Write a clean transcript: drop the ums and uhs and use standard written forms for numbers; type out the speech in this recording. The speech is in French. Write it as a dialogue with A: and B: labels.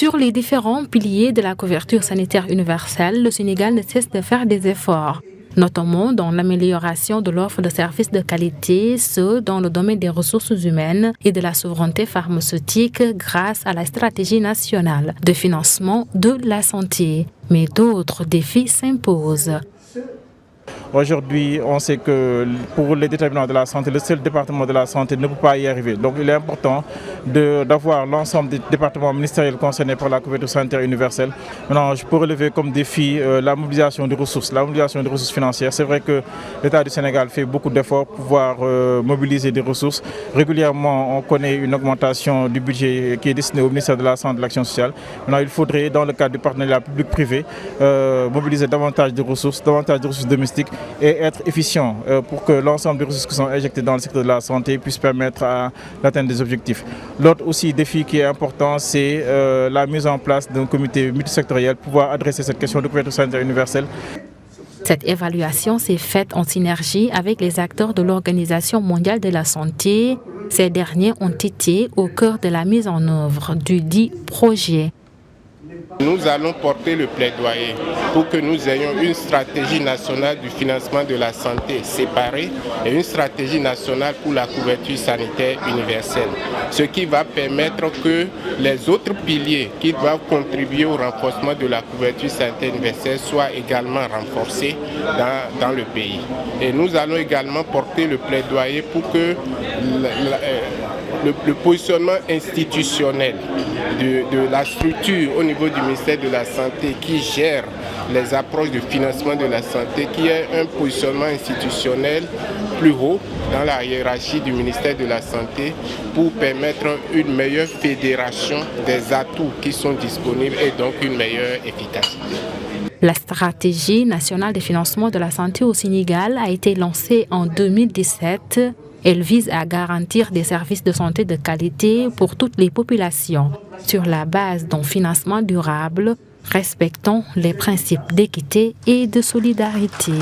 A: Sur les différents piliers de la couverture sanitaire universelle, le Sénégal ne cesse de faire des efforts, notamment dans l'amélioration de l'offre de services de qualité, ceux dans le domaine des ressources humaines et de la souveraineté pharmaceutique grâce à la stratégie nationale de financement de la santé. Mais d'autres défis s'imposent.
B: Aujourd'hui, on sait que pour les déterminants de la santé, le seul département de la santé ne peut pas y arriver. Donc il est important d'avoir l'ensemble des départements ministériels concernés par la couverture sanitaire universelle. Maintenant, je peux relever comme défi la mobilisation des ressources financières. C'est vrai que l'État du Sénégal fait beaucoup d'efforts pour pouvoir mobiliser des ressources. Régulièrement, on connaît une augmentation du budget qui est destiné au ministère de la Santé et de l'Action sociale. Maintenant, il faudrait, dans le cadre du partenariat public-privé, mobiliser davantage de ressources domestiques et être efficient pour que l'ensemble des ressources qui sont injectées dans le secteur de la santé puissent permettre à l'atteinte des objectifs. L'autre aussi défi qui est important, c'est la mise en place d'un comité multisectoriel pour pouvoir adresser cette question de couverture sanitaire universelle.
A: Cette évaluation s'est faite en synergie avec les acteurs de l'Organisation mondiale de la santé. Ces derniers ont été au cœur de la mise en œuvre du dit projet.
C: Nous allons porter le plaidoyer pour que nous ayons une stratégie nationale du financement de la santé séparée et une stratégie nationale pour la couverture sanitaire universelle. Ce qui va permettre que les autres piliers qui doivent contribuer au renforcement de la couverture sanitaire universelle soient également renforcés dans le pays. Et nous allons également porter le plaidoyer pour que le positionnement institutionnel de la structure au niveau du ministère de la Santé qui gère les approches de financement de la santé, qui ait un positionnement institutionnel plus haut dans la hiérarchie du ministère de la Santé pour permettre une meilleure fédération des atouts qui sont disponibles et donc une meilleure efficacité.
A: La stratégie nationale de financement de la santé au Sénégal a été lancée en 2017. Elle vise à garantir des services de santé de qualité pour toutes les populations sur la base d'un financement durable respectant les principes d'équité et de solidarité.